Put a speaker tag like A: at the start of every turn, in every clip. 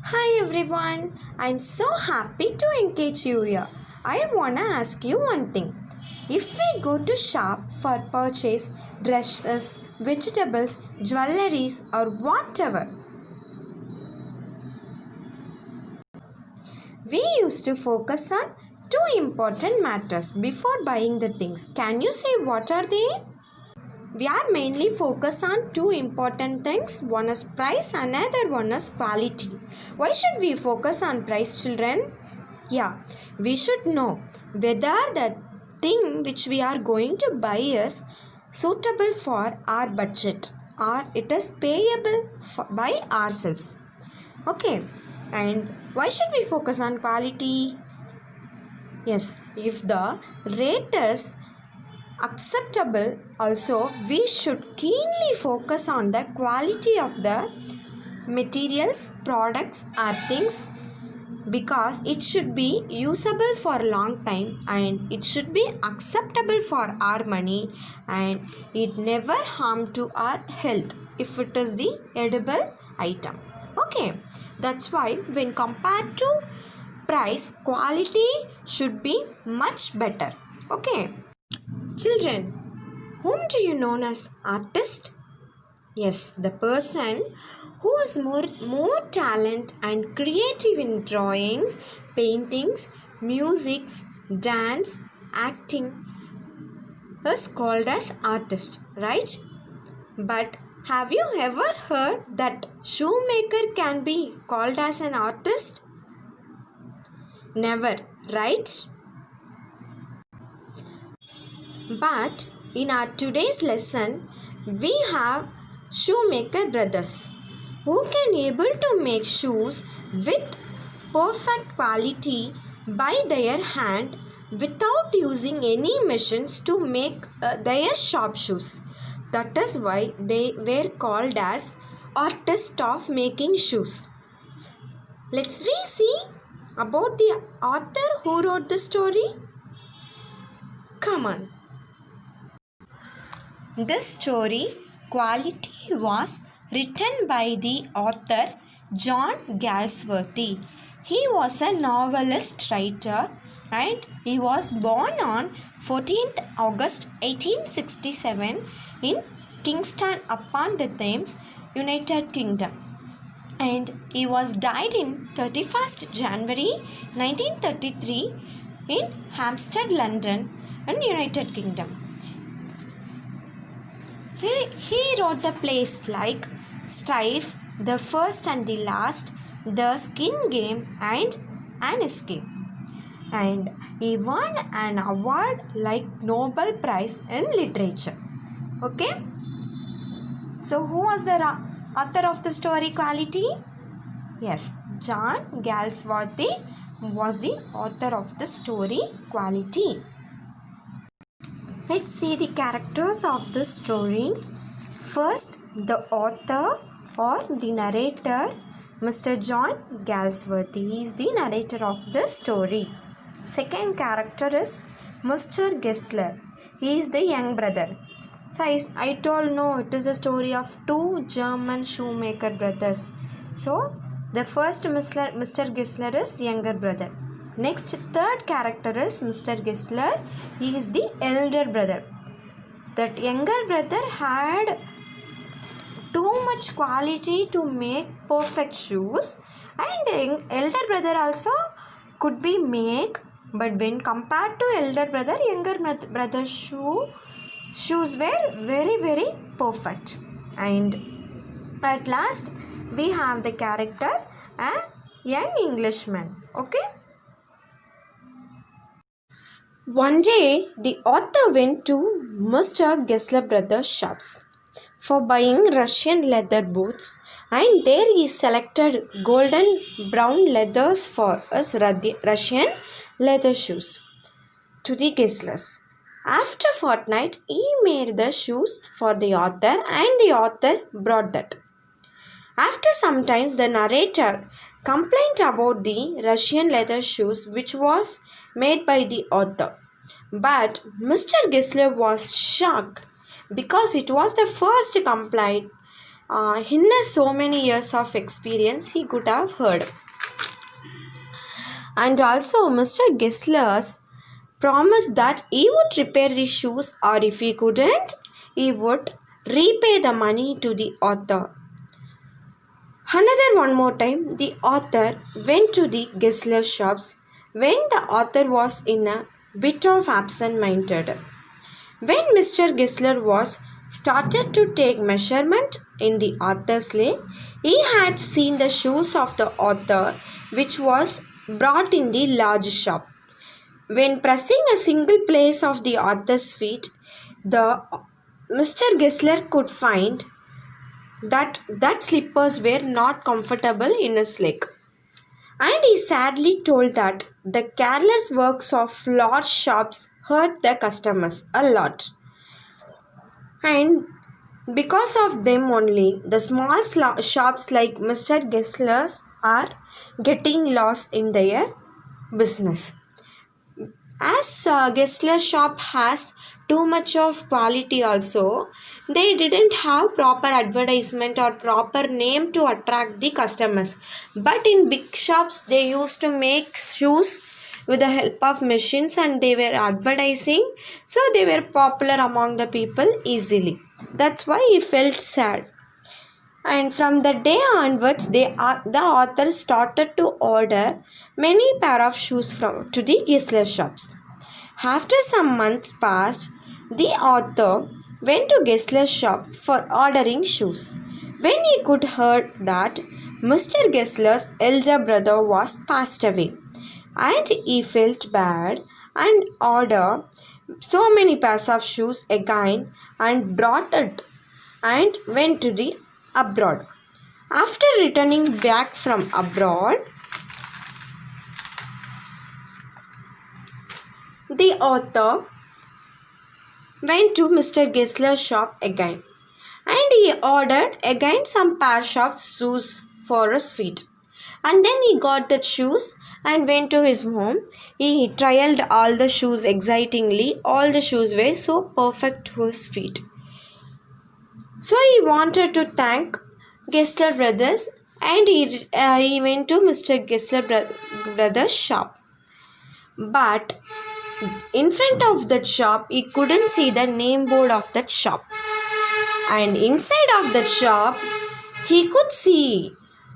A: Hi everyone, I'm so happy to engage you here. I wanna ask you one thing. If we go to shop for purchase dresses, vegetables, jewelries or whatever, we used to focus on two important matters before buying the things. Can you say what are they? We are mainly focused on two important things. One is price, another one is quality. Why should we focus on price, children? Yeah, we should know whether the thing which we are going to buy is suitable for our budget or it is payable by ourselves. Okay, and why should we focus on quality? Yes, if the rate is acceptable, also we should keenly focus on the quality of the materials, products or things because it should be usable for a long time and it should be acceptable for our money and it never harm to our health if it is the edible item. Okay, that's why when compared to price, quality should be much better. Okay, children, whom do you know as artist? Yes, the person who is more talent and creative in drawings, paintings, music, dance, acting is called as artist, right? But have you ever heard that shoemaker can be called as an artist? Never, right? But in our today's lesson, we have shoemaker brothers who can able to make shoes with perfect quality by their hand without using any machines to make their shop shoes. That is why they were called as artists of making shoes. Let's we see about the author who wrote the story. Come on. This story, Quality, was written by the author John Galsworthy. He was a novelist writer and he was born on 14th August 1867 in Kingston upon the Thames, United Kingdom. And he was died in 31st January 1933 in Hampstead, London, in United Kingdom. He wrote the plays like Strife, The First and the Last, The Skin Game, and An Escape. And he won an award like Nobel Prize in Literature. Okay? So, who was the author of the story Quality? Yes, John Galsworthy was the author of the story Quality. Let's see the characters of the story. First, the author or the narrator, Mr. John Galsworthy. He is the narrator of the story. Second character is Mr. Gessler. He is the young brother. So I told no, it is a story of two German shoemaker brothers. So the first Mr. Gessler is younger brother. Next, third character is Mr. Gessler. He is the elder brother. That younger brother had too much quality to make perfect shoes, and elder brother also could be make, but when compared to elder brother, younger brother's shoes were very perfect. And at last we have the character a young Englishman. Okay. One day, the author went to Mr. Gessler Brothers' shops for buying Russian leather boots, and there he selected golden brown leathers for his Russian leather shoes to the Gesslers. After a fortnight, he made the shoes for the author, and the author brought that. After some time, the narrator complained about the Russian leather shoes which was made by the author. But Mr. Gessler was shocked because it was the first complaint in so many years of experience he could have heard. And also Mr. Gessler's promised that he would repair the shoes, or if he couldn't, he would repay the money to the author. Another one more time, the author went to the Gessler shops when the author was in a bit of absent-minded. When Mr. Gessler was started to take measurement in the author's lay, he had seen the shoes of the author which was brought in the large shop. When pressing a single place of the author's feet, the Mr. Gessler could find that slippers were not comfortable in his leg. And he sadly told that the careless works of large shops hurt the customers a lot. And because of them only, the small shops like Mr. Gessler's are getting lost in their business. As Gessler shop has too much of quality also, they didn't have proper advertisement or proper name to attract the customers. But in big shops, they used to make shoes with the help of machines, and they were advertising, so they were popular among the people easily. That's why he felt sad. And from the day onwards, the author started to order many pair of shoes to the Gessler shops. After some months passed, the author went to Gessler's shop for ordering shoes. When he could heard that Mr. Gessler's elder brother was passed away, and he felt bad and ordered so many pairs of shoes again and brought it and went to the abroad. After returning back from abroad, the author went to Mr. Gessler's shop again, and he ordered again some pairs of shoes for his feet. And then he got the shoes and went to his home. He trialed all the shoes excitingly. All the shoes were so perfect to his feet. So he wanted to thank Gessler brothers, and he went to Mr. Gessler brothers shop. But in front of that shop, he couldn't see the name board of that shop. And inside of that shop, he could see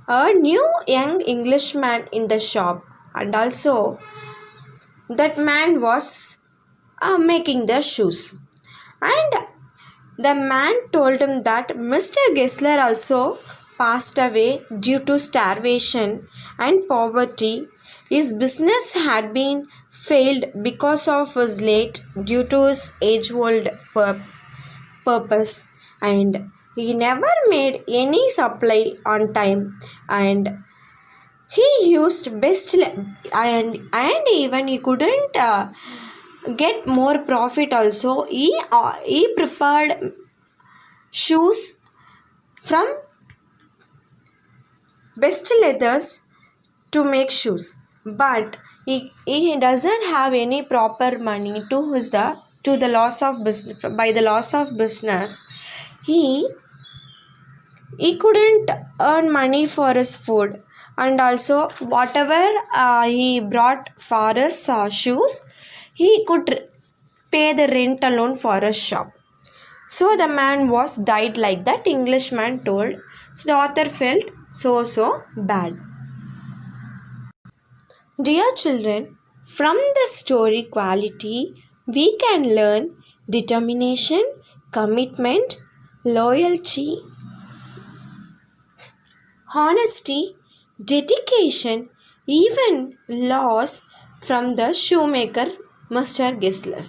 A: a new young Englishman in the shop. And also, that man was making the shoes. And the man told him that Mr. Gessler also passed away due to starvation and poverty. His business had been failed because of his late due to his age-old purpose, and he never made any supply on time, and he used best and even he couldn't get more profit also. He prepared shoes from best leathers to make shoes, but he doesn't have any proper money to the loss of business. By the loss of business, he couldn't earn money for his food, and also whatever he brought for his shoes, he could pay the rent alone for his shop. So the man was died like that Englishman told. So the author felt so bad. Dear children, from the story quality, we can learn determination, commitment, loyalty, honesty, dedication, even loss from the shoemaker Mr. Gessler.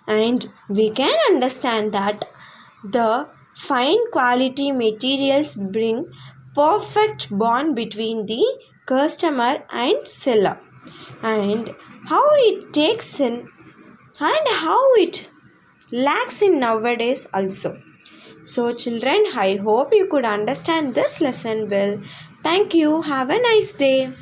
A: And we can understand that the fine quality materials bring perfect bond between the customer and seller, and how it takes in and how it lacks in nowadays also. So children, I hope you could understand this lesson well. Thank you. Have a nice day.